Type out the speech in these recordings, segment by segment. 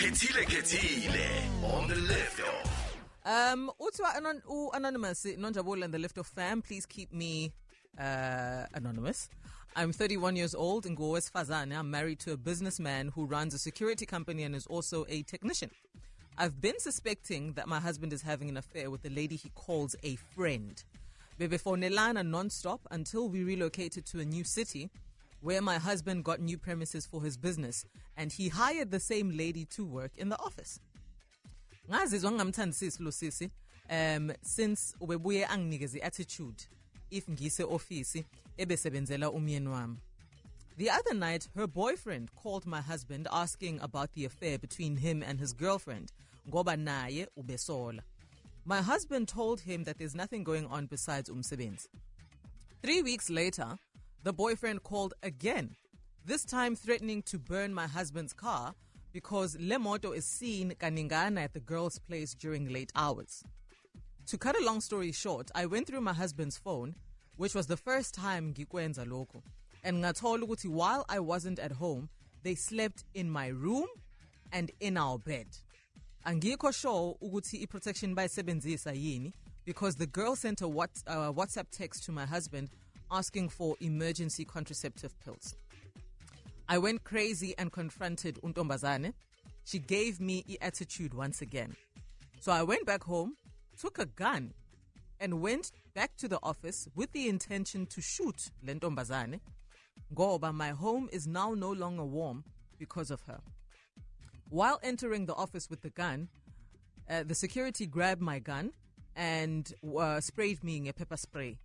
Khethile on the left off. Uthiwa Anonymous, Nonjabul and the Lift Off fam, please keep me anonymous. I'm 31 years old in Wesifazane. I'm married to a businessman who runs a security company and is also a technician. I've been suspecting that my husband is having an affair with a lady he calls a friend. Bebefonelana non-stop until we relocated to a new city where my husband got new premises for his business and he hired the same lady to work in the office. Ngazizwa ngingamthandisisi lo sisi since ubebuye anginikeze attitude if ngise office ebesebenzela umyeni wami. The other night, her boyfriend called my husband asking about the affair between him and his girlfriend, ngoba naye ubesola. My husband told him that there's nothing going on besides umsebenzi. 3 weeks later, the boyfriend called again, this time threatening to burn my husband's car because Lemoto is seen kaningana at the girl's place during late hours. To cut a long story short, I went through my husband's phone, which was the first time ngikwenza lokho. And ngathola ukuthi while I wasn't at home, they slept in my room and in our bed. Angikho sure ukuthi i-protection bayisebenzisa yini because the girl sent a WhatsApp text to my husband asking for emergency contraceptive pills. I went crazy and confronted Untombazane. She gave me the attitude once again. So I went back home, took a gun, and went back to the office with the intention to shoot Lentombazane. Ngoba my home is now no longer warm because of her. While entering the office with the gun, the security grabbed my gun and sprayed me in a pepper spray.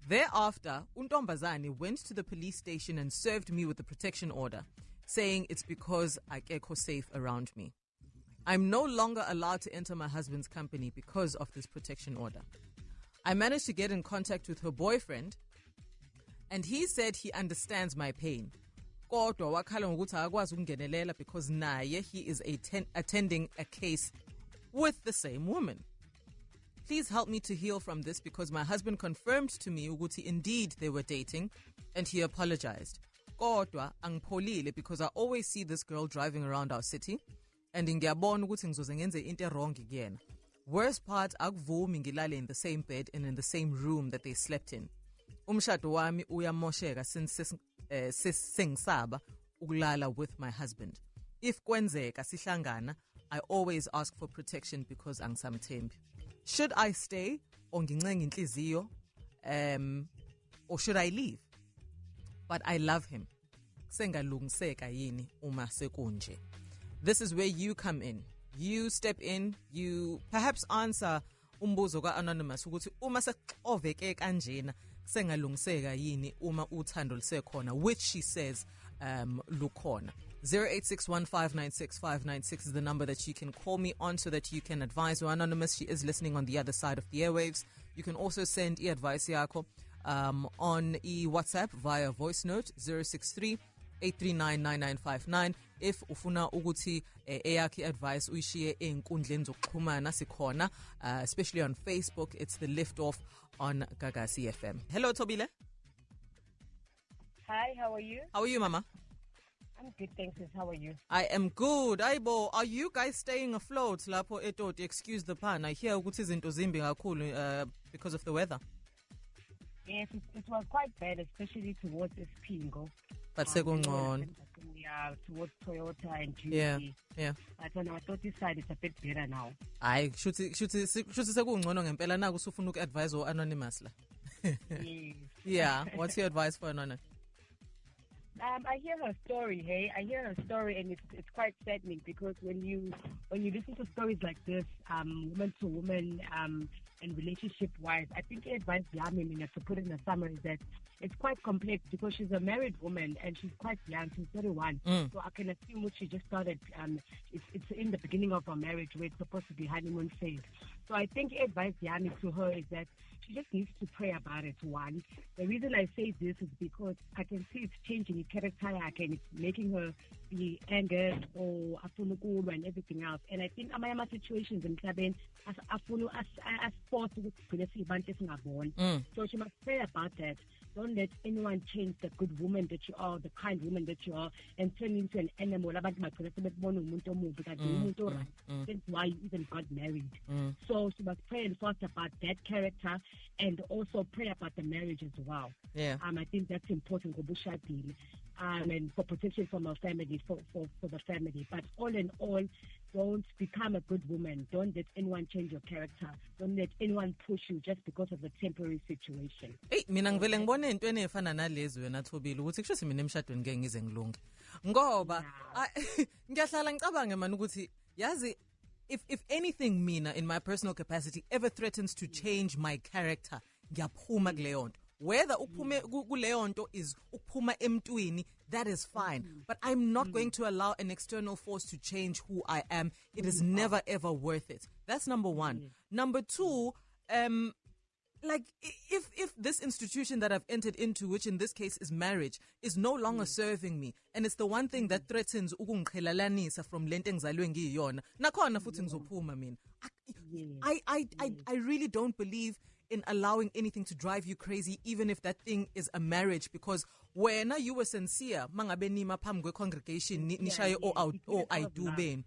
Thereafter, Untombazane went to the police station and served me with a protection order, saying it's because I get safe around me. I'm no longer allowed to enter my husband's company because of this protection order. I managed to get in contact with her boyfriend, and he said he understands my pain. Kodwa wakhala ngokuthi akwazi ukungenelela because naye he is attending a case with the same woman. Please help me to heal from this because my husband confirmed to me ukuthi indeed they were dating and he apologized. Kodwa angipholile because I always see this girl driving around our city and ngiyabona ukuthi ngizoze ngenze into wrong kuyena. Worst part, akuvumi ngilale in the same bed and in the same room that they slept in. Umshado wami uyamosheka since sengisaba ukulala with my husband. If kwenzeka sihlangana, I always ask for protection because angisamthembi. Should I stay or ngincenga inhliziyo or should I leave? But I love him. Kusengalungiseka yini uma sekunje. This is where you come in. You step in, you perhaps answer umbuzo ka-Anonymous ukuthi uma sekuxoveke kanjena kusengalungiseka yini uma uthando lisekhona, which she says lukhona. 0861596596 is the number that you can call me on so that you can advise her. Anonymous, she is listening on the other side of the airwaves. You can also send advice yakho on WhatsApp via voice note 063-839-9959. If ufuna ukuthi eyakhi advice uyishiye einkundleni zokuxhumana sikhona, especially on Facebook, it's the Lift Off on Gagasi FM. Hello Tobile. Hi, how are you? How are you, Mama? I'm good, thanks. How are you? I am good. Aibo, are you guys staying afloat lapho eToti? Excuse the pun. I hear ukuthi izinto zimbi kakhulu because of the weather. Yes, it was quite bad, especially towards Espingo. But sekungcono. Yeah, towards Toyota and GT. Yeah. But on our Toti side, it's a bit better now. Hayi, shuthi sekungcono ngempela naku usufuna uku-advise Anonymous la. Yes. Yeah, what's your advice for Anonymous? I hear her story, hey. I hear her story, and it's quite saddening because when you listen to stories like this, woman to woman, and relationship wise, I think the advice Yami, to put in a summary, is that it's quite complex because she's a married woman and she's quite young. She's 31, so I can assume what she just started. It's in the beginning of her marriage where it's supposed to be honeymoon phase. So I think advice Yami to her is that she just needs to pray about it. One, the reason I say this is because I can see it's changing her character and it's making her be angered or afuna ukulwa and everything else. And I think amanye situations emhlabeni afuna asforce ukuthi sigcine siyibantu esingaboni. So she must pray about that. Don't let anyone change the good woman that you are, the kind woman that you are, and turn into an animal. Abantu bagcina sebebona umuntu omubi kanti umuntu orayight. That's why you even got married. So she must pray and fast about that character, and also pray about the marriage as well. Yeah. I think that's important and for protection from our family, for the family. But all in all, don't become a good woman. Don't let anyone change your character. Don't let anyone push you just because of a temporary situation. Hey, mina ngivele ngibone into enefana nalezi wena Thobile ukuthi kusho mina emshadweni ngeke ngize ngilunge. Ngoba ngiyahlala ngicabange man ukuthi yazi if anything mina in my personal capacity ever threatens to change my character, ngiyaphuma kuleyo nto. Whether uphume kuleyo nto is ukuphuma emntwini, that is fine. But I'm not going to allow an external force to change who I am. It is never ever worth it. That's number one. Number two, like if this institution that I've entered into, which in this case is marriage, is no longer serving me, and it's the one thing that threatens ukungiqhelalanisa from lento engizalwe ngiyona, nakhona futhi ngizophuma mina. I really don't believe in allowing anything to drive you crazy, even if that thing is a marriage, because when you were sincere, mangabe nima phambi kwe congregation nishaye I do ben.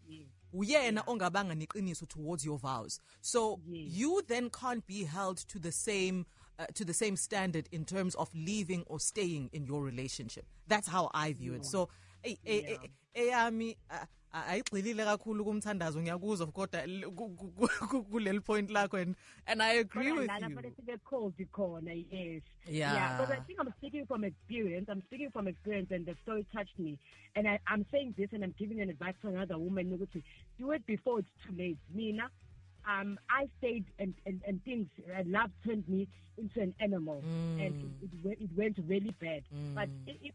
Uyena ongabanga neqiniso towards your vows. So you then can't be held to the same standard in terms of leaving or staying in your relationship. That's how I view it. So eyami ayigxilile kakhulu kumthandazo ngiyakuzwa kodwa kuleli point lakho and I agree with you. Yes. Yeah. But I think I'm speaking from experience. And the story touched me. And I'm saying this, and I'm giving an advice to another woman. Do it before it's too late. Mina, I stayed and things, love turned me into an animal, and it went really bad. But if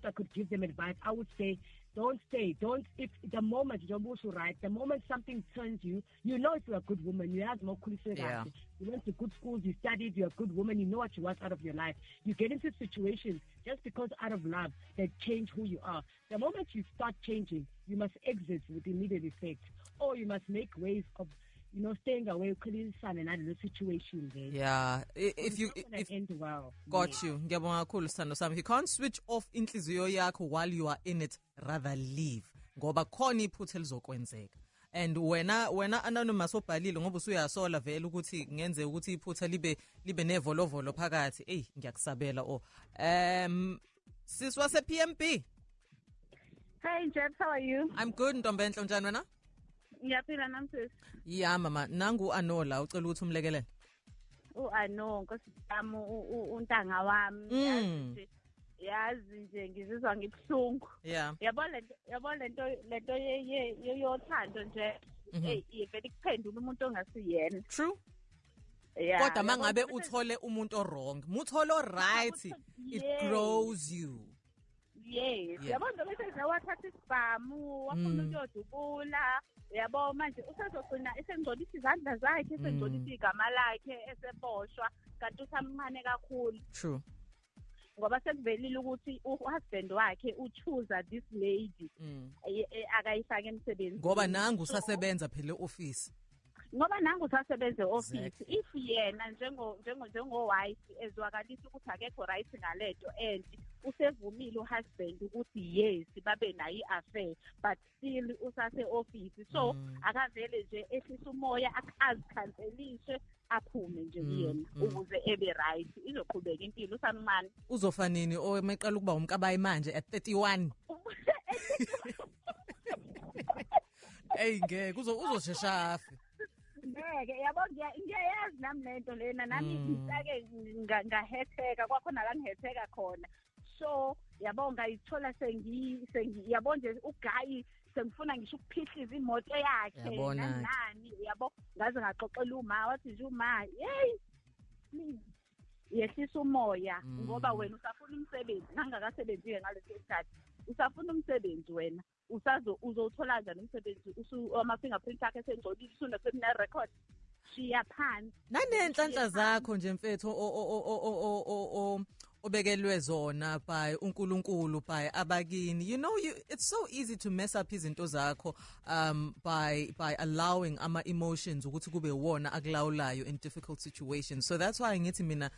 I could give them advice, I would say, don't stay. If the moment you're right, the moment something turns you, you know if you're a good woman, you have more qualifications. Yeah. You went to good schools, you studied, you're a good woman, you know what you want out of your life. You get into situations just because out of love that change who you are. The moment you start changing, you must exit with immediate effect, or you must make ways of staying away in another situation there. Yeah. If end well. Got you. Ngiyabonga kakhulu sithando sami. If you can't switch off inhliziyo yakho while you are in it, rather leave. Ngoba khona iphutha elizokwenzeka. And wena anonymous obhalile ngoba usuyasola vele ukuthi ngenze ukuthi iphutha libe nevolovolo phakathi. Ngiyakusabela siswa se PMP. Hey Jeff, how are you? I'm good, Ntombenhle, unjani wena? Ngiyaphila nami sis. Yeah mama, nangu Anola ucela ukuthi umlekelele. Ano Nkosi yami untanga wami yazi nje ngizizwa ngibhlungu. Yeah. Yabona lento yothando nje ivele kuphendula umuntu ongasiyena. True. Yeah. Kodwa mangabe uthole umuntu wrong, mutholo right, it grows you. Yes. Yabona bese zawathatha isibhamu wafuna ukuyodubula. Yabo manje usazogcina esengcolisa izandla zakhe, esengcolisa igama lakhe, eseboshwa kanti usamncane kakhulu. True. Ngoba sekuvelile ukuthi uhusband wakhe uchoose this lady akayifaka emsebenzini. Ngoba nangu usasebenza phela e-office. Ngoba nangu usasebenza e-office. If yena njengo wife ezwakalisa ukuthi akekho right ngalento and usevumile uhusband ukuthi yes babe nayo i-affair but still usase office, so akavele nje ehlisa umoya azikhanselishe aphume nje kuyena ukuze ebe right, izoqhubeka impilo usamncane. Uzofa nini omeqala ukuba umkabayi manje at 31? Ngeke uzoshesha afi. Ngeke yabo ngiyayazi nami lento lena nami ngitake ngahetheka kwakhona la ngihetheka khona. So yabonga ithola yabo nje uGayi sengifuna ngisho ukuphihliza imoto yakhe nani yabo ngaze ngaxoxela uma wathi nje uma hey please yehlisa umoya ngoba wena usafuna umsebenzi nangakasebenzi ngaleso sikhathi usafuna umsebenzi wena uzothola njani umsebenzi ama fingerprint akhe sengcolile usune record shiya phansi nanenhlanhla zakho nje mfethu obekelwe zona by uNkulunkulu, by abakini. You know, it's so easy to mess up izinto zakho by allowing ama emotions ukuthi kube wona akulawulayo in difficult situations. So that's why ngithi mina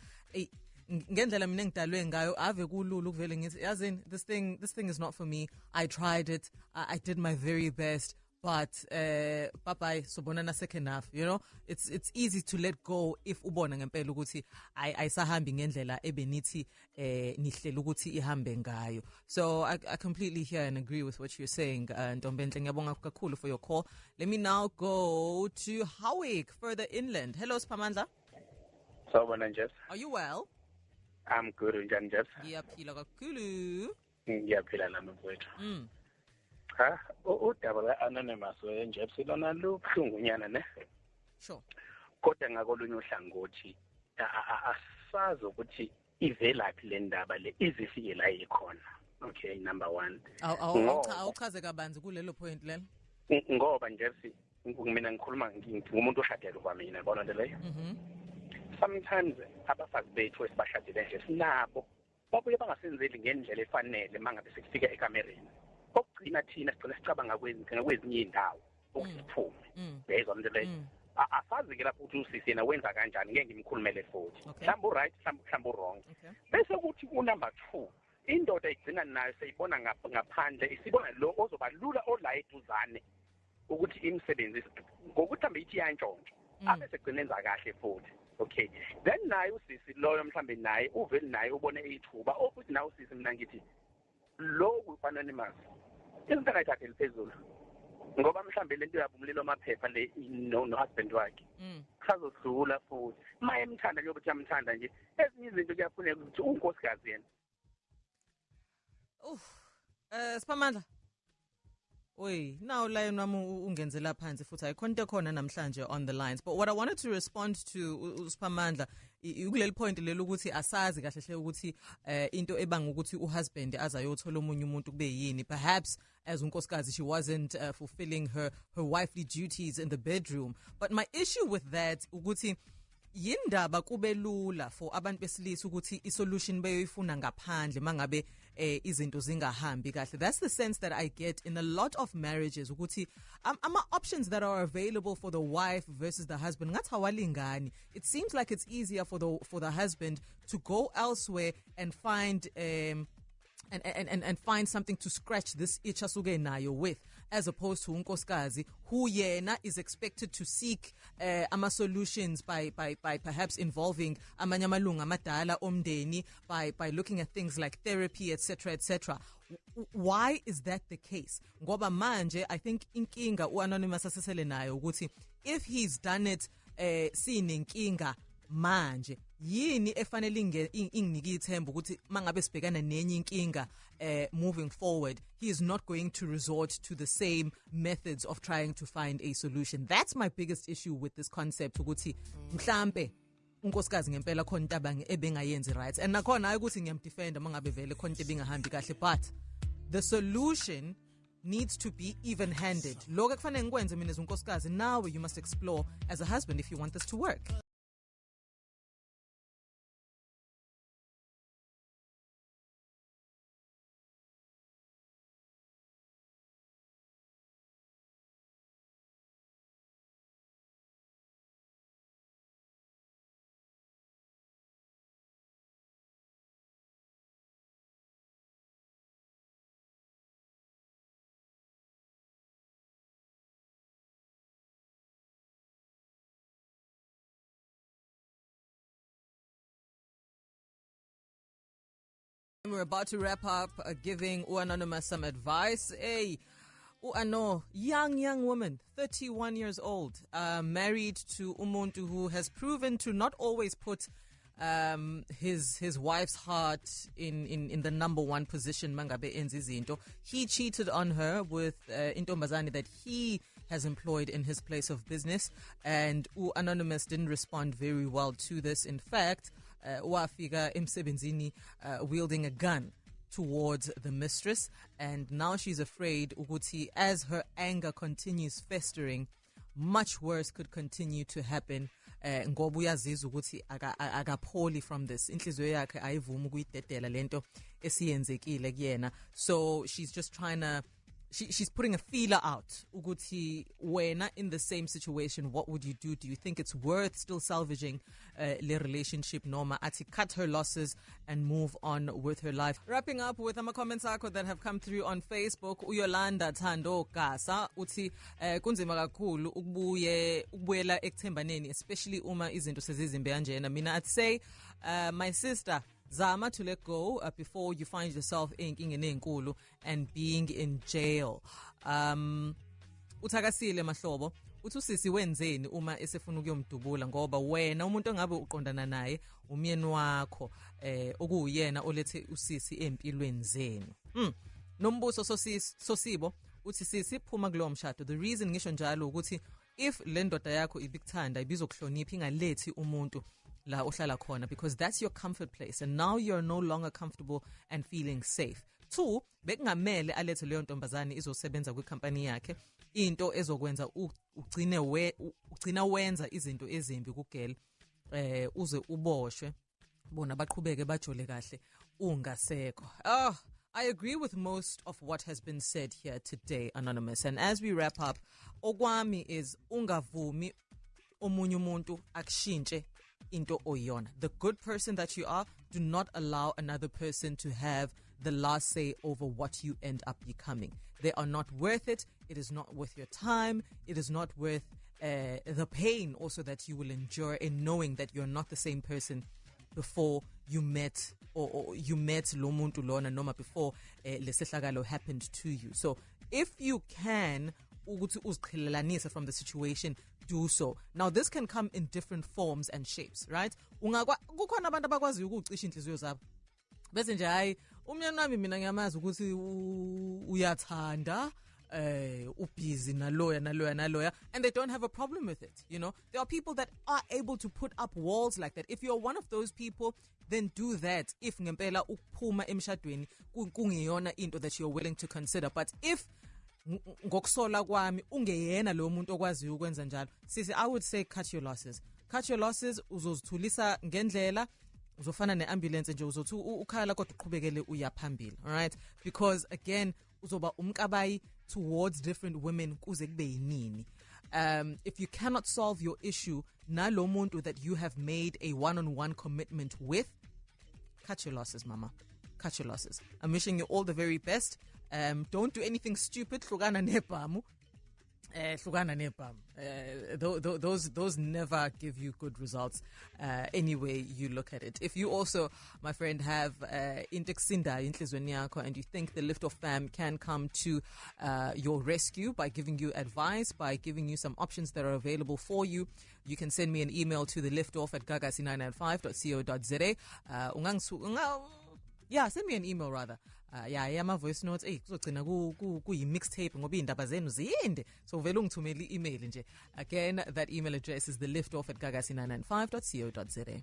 ngendlela mina ngidalwe ngayo ave kulula ukuvele ngithi yazini this thing is not for me. I tried it. I did my very best. But bye sobonana second half, you know, it's easy to let go if ubona ngempela ukuthi ayisahambi ngendlela ebenithi nihlela ukuthi ihambe ngayo. So I completely hear and agree with what you're saying, Ntombenhle. Ngiyabonga kakhulu for your call. Let me now go to Howick, further inland. Hello Spamandla. Sawubona Jeff. Are you well? I'm good, unjani Jeff? Ngiyaphila kakhulu. Ngiyaphila nami mfowethu. Ha, udaba lwe-anonymous Jeff silona lubuhlungunyana ne? Sure. Kodwa ngakolunye uhlangothi asazi ukuthi ivelaphi le ndaba le izifike la ikhona. Okay, number 1. Awuchaze kabanzi kulelo point lelo. Ngoba Jeff mina ngikhuluma ngumuntu oshadele kwamina, yabona nto leyo. Sometimes abafazi bethu esibashadile nje sinabo babuye bangasenzeli ngendlela efanele mangabe sekufika ekamereni. Okugcina thina sigcina sicabanga kwezinye indawo ukusiphume bezwa nje leyo asazi ke lapho ukuthi usisi yena wenza kanjani ngeke ngimkhulumele futhi mhlawumbe right mhlawumbe wrong bese kuthi ku-number 2 indoda igcina nayo seyibona ngaphandle isibona lo ozoba lula ola eduzane ukuthi imsebenzi ngokuthi hambe ithi yantshontsho abe segcina enza kahle futhi. Okay, then naye usisi loyo mhlambe naye uveli naye ubone ithuba ukuthi nawe usisi mina ngithi lo ku-anonymous izinto akayithatheli phezulu ngoba mhlambe lento yabo umlilo amaphepha le no-husband wakhe kusazodlula futhi ma emthanda njengoba uthi yamthanda nje ezinye izinto kuyafuneka ukuthi unkosikazi yena. Spamandla Oi, now line wami ungenzela phansi futhi ayikhonto khona namhlanje on the lines. But what I wanted to respond to Spamandla ukuleli point lelo ukuthi asazi kahle hle ukuthi into ebanga ukuthi uhusband azayothola omunye umuntu kube yini. Perhaps as unkosikazi she wasn't fulfilling her wifely duties in the bedroom. But my issue with that ukuthi yindaba kube lula for abantu besilisa ukuthi isolution beyoyifuna ngaphandle mangabe izinto zingahambi kahle. That's the sense that I get in a lot of marriages ukuthi ama options that are available for the wife versus the husband ngathi awalingani. It seems like it's easier for the husband to go elsewhere and find and find something to scratch this itch asuke nayo with, as opposed to unkosikazi who yena is expected to seek ama solutions by perhaps involving amanye amalunga amadala omndeni by looking at things like therapy, etc. Why is that the case? Ngoba manje I think inkinga uanonymous asesele nayo ukuthi if he's done it sinenkinga manje yini efanele inginike ithemba ukuthi mangabe sibhekana nenye inkinga moving forward he is not going to resort to the same methods of trying to find a solution. That's my biggest issue with this concept ukuthi mhlambe unkosikazi ngempela khona into ebengayenzi right, and nakhona hayi ukuthi ngiyamdefenda mangabe vele khona into ebingahambi kahle, but the solution needs to be even-handed. Lokho kufanele ngikwenze mina as unkosikazi, now you must explore as a husband if you want this to work. We're about to wrap up, giving Anonymous some advice. Ano, young woman, 31 years old, married to umuntu who has proven to not always put his wife's heart in the number one position. Mangabe enzi izinto. He cheated on her with intombazane that he has employed in his place of business, and Anonymous didn't respond very well to this. In fact, wafika emsebenzini wielding a gun towards the mistress, and now she's afraid ukuthi as her anger continues festering, much worse could continue to happen. ngoba uyazizwa ukuthi akapholi from this. Inhliziyo yakhe ayivumi ukuyidedela lento esiyenzekile kuyena. So she's just trying to she's putting a feeler out. Ukuthi wena in the same situation, what would you do? Do you think it's worth still salvaging the relationship? Noma ati cut her losses and move on with her life. Wrapping up with ama comments akho that have come through on Facebook. Uyolanda Thando Gasa uthi kunzima kakhulu ukubuyela ekuthembaneni, especially uma izinto sezizimbe kanjena. Mina I'd say my sister, zama to let go before you find yourself enkingeni enkulu and being in jail. Uthakasile Mahlobo uthi usisi wenzeni uma esefuna ukuyomdubula, ngoba wena umuntu ongabe uqondana naye umyeni wakho okuyena olethe usisi empilweni zenu. Nombuso Sosibo uthi sisi phuma kulo mshado. The reason ngisho njalo ukuthi if le ndoda yakho ibikuthanda ibizokuhlonipha ingalethi umuntu la ohlala khona, because that's your comfort place and now you're no longer comfortable and feeling safe. 2, bekungamele alethe leyo ntombazane izosebenza kwicompany yakhe, into ezokwenza ugcina wenza izinto ezimbi kugel uze uboshwe bona baqhubeke bajole kahle ungasekho. I agree with most of what has been said here today, Anonymous, and as we wrap up, okwami is ungavumi omunye umuntu akushintshe into oyona. The good person that you are, do not allow another person to have the last say over what you end up becoming. They are not worth it. It is not worth your time. It is not worth the pain also that you will endure in knowing that you're not the same person before you met or you met lo muntu lona noma before lesehlakalo happened to you. So if you can ukuthi uziqhelelanise from the situation, do so. Now this can come in different forms and shapes, right? Kukhona abantu abakwazi ukucisha inhliziyo zabo bese nje hayi umyeni wami mina ngiyamazi ukuthi uyathanda ubusy naloya, and they don't have a problem with it. You know, there are people that are able to put up walls like that. If you're one of those people, then do that. If ngempela ukuphuma emshadweni kungiyona into that you're willing to consider. But if ngokusola kwami ungeyena lo muntu okwazi ukwenza njalo, sisi, I would say cut your losses. Cut your losses, uzozithulisa ngendlela, uzofana neambulance nje uzothi ukhala kodwa uqhubekele uyaphambili. All right, because again uzoba umkabayi towards different women kuze kube yinini. If you cannot solve your issue nalo muntu that you have made a one-on-one commitment with, cut your losses, mama. Cut your losses. I'm wishing you all the very best. Don't do anything stupid. Hlukana nebhamu. Those never give you good results anyway you look at it. If you also, my friend, have into kusindayo enhlizweni yakho and you think the Lift Off fam can come to your rescue by giving you advice, by giving you some options that are available for you, you can send me an email to theliftoff@gagasi995.co.za. Yeah, send me an email rather. My voice notes kuzogcina kuyi mixtape ngoba indaba zenu ziyinde, so vele ungithumela i-email nje. Again, that email address is theliftoff@gagasi995.co.za.